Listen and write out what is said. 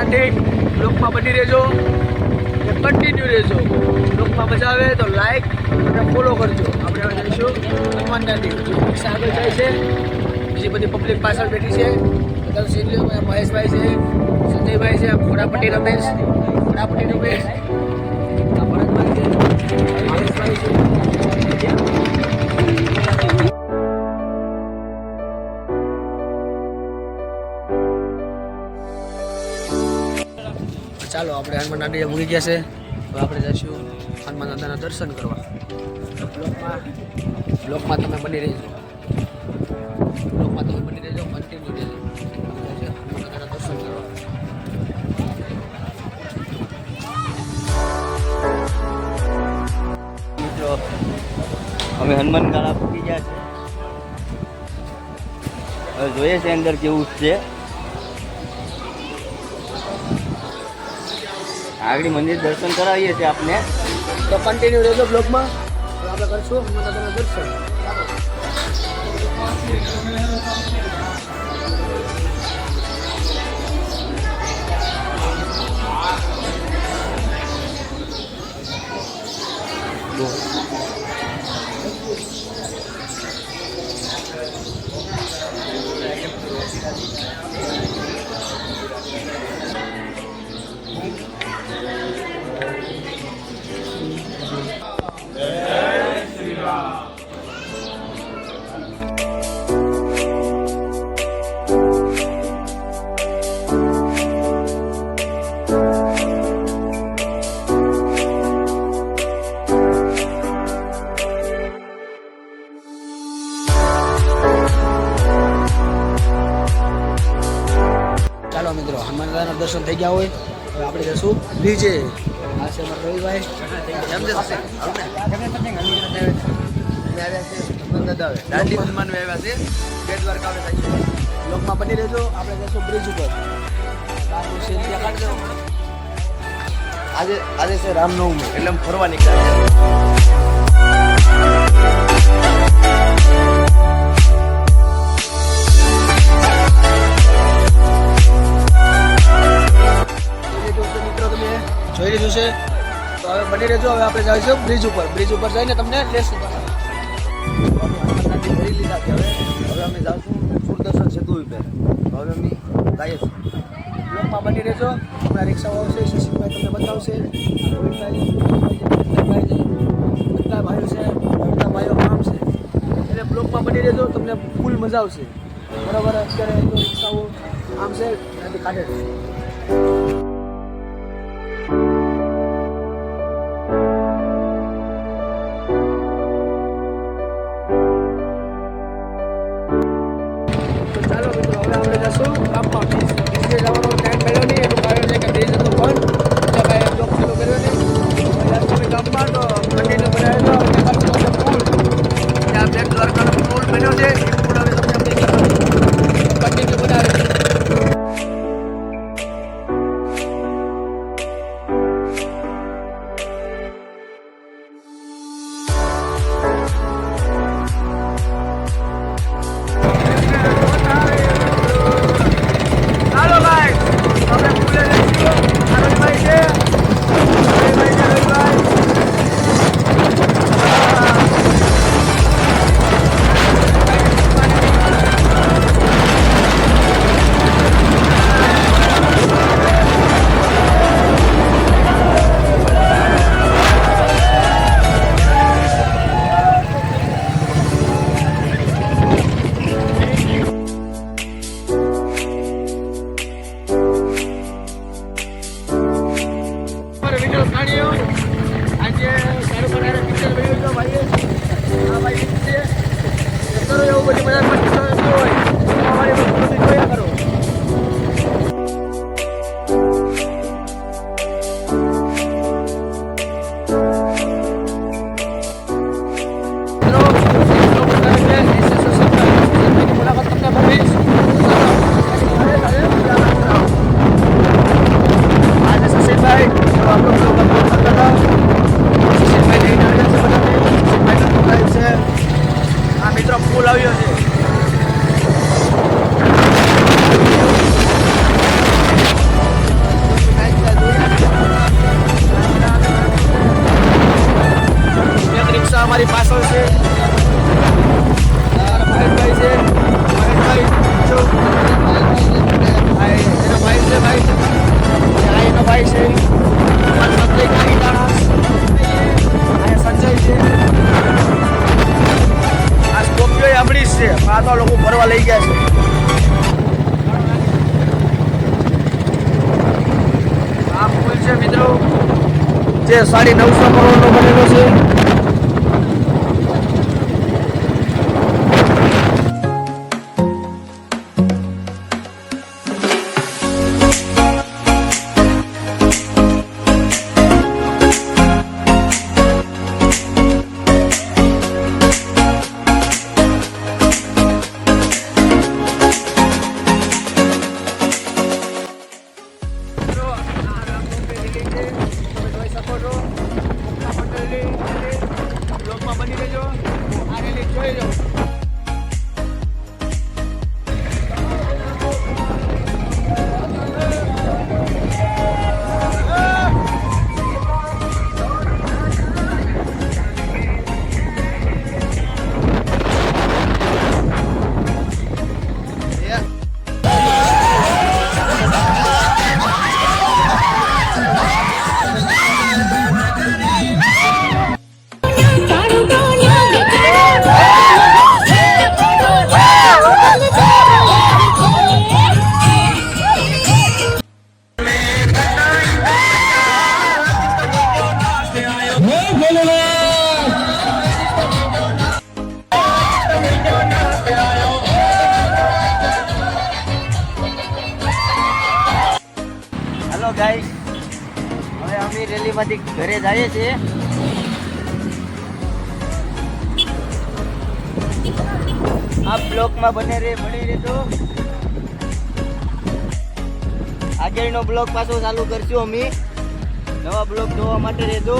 માટે બ્લોગમાં બની રહેજો અને કન્ટિન્યુ રહેજો. બ્લોગમાં મજા આવે તો લાઈક અને ફોલો કરજો. આપણે હવે જઈશું હનુમાન દાદી. રિક્ષા આગળ જાય છે, બીજી બધી પબ્લિક પાછળ બેઠી છે. બધા સીનલીઓ મહેશભાઈ છે, સંજયભાઈ છે, ઘોડાપટ્ટી રમેશ, ઘોડાપટ્ટી રમેશ, ભરતભાઈ છે, મહેશભાઈ છે. ચાલો આપણે હનુમાન દાદા મૂકી ગયા છે. તો આપણે જઈશું હનુમાન દાદાના દર્શન કરવા. બ્લોકમાં તમે બની રહેજો. બ્લોકમાં તમે બની રહેજો, કન્ટિન્યુ રહેજો. હનુમાન દાદાના દર્શન કરવા. મિત્રો અમે હનુમાન ગાળા પૂકી ગયા છે. હવે જોઈએ છે અંદર કેવું છે. આગળ મંદિર દર્શન કરાવીએ છીએ આપને, તો કન્ટિન્યુ રહેજો બ્લોગમાં. તો આપણે કરશું હનુમાન દાદાના દર્શન. ચાલો મિત્રો, હનુમાન દાદાના દર્શન થઈ ગયા હોય હવે આપણે જશું ડીજે. આ છે અમારા રવિભાઈ. બ્લોકમાં બની રહેજો. આપણે જશું બ્રિજ ઉપર. આજે છે રામનવમી એટલે ફરવા નીકળ્યા છે. જોઈ લીધું છે તો હવે બની રહેજો. હવે આપણે જઈશું બ્રિજ ઉપર. બ્રિજ ઉપર જઈને તમને લેશું. કરી લીધા છે. હવે અમે જાઉશું સુરદર્શન સેતુ ઉપર. હવે અમે જઈએ છીએ. બ્લોકમાં બની રહેજો. હમણાં રિક્ષાઓ આવશે, શશીભાઈ તમને બતાવશે. બધા ભાઈઓ છે, બધા ભાઈઓ કામ છે એટલે બ્લોકમાં બની રહેજો. તમને ફૂલ મજા આવશે. બરાબર. અત્યારે રિક્ષાઓ આમ છે ત્યાંથી કાઢે છે. જે 950 કરોડનો બનેલો છે. બની રહેજો આ રેલી જોઈ લો. હેલો ગાઈસ, હવે અમે રેલીમાંથી ઘરે જઈએ છીએ. આ બ્લોકમાં બની રહેજો. આગળનો બ્લોક પાછો ચાલુ કરશું અમે. નવા બ્લોક જોવા માટે રહેજો.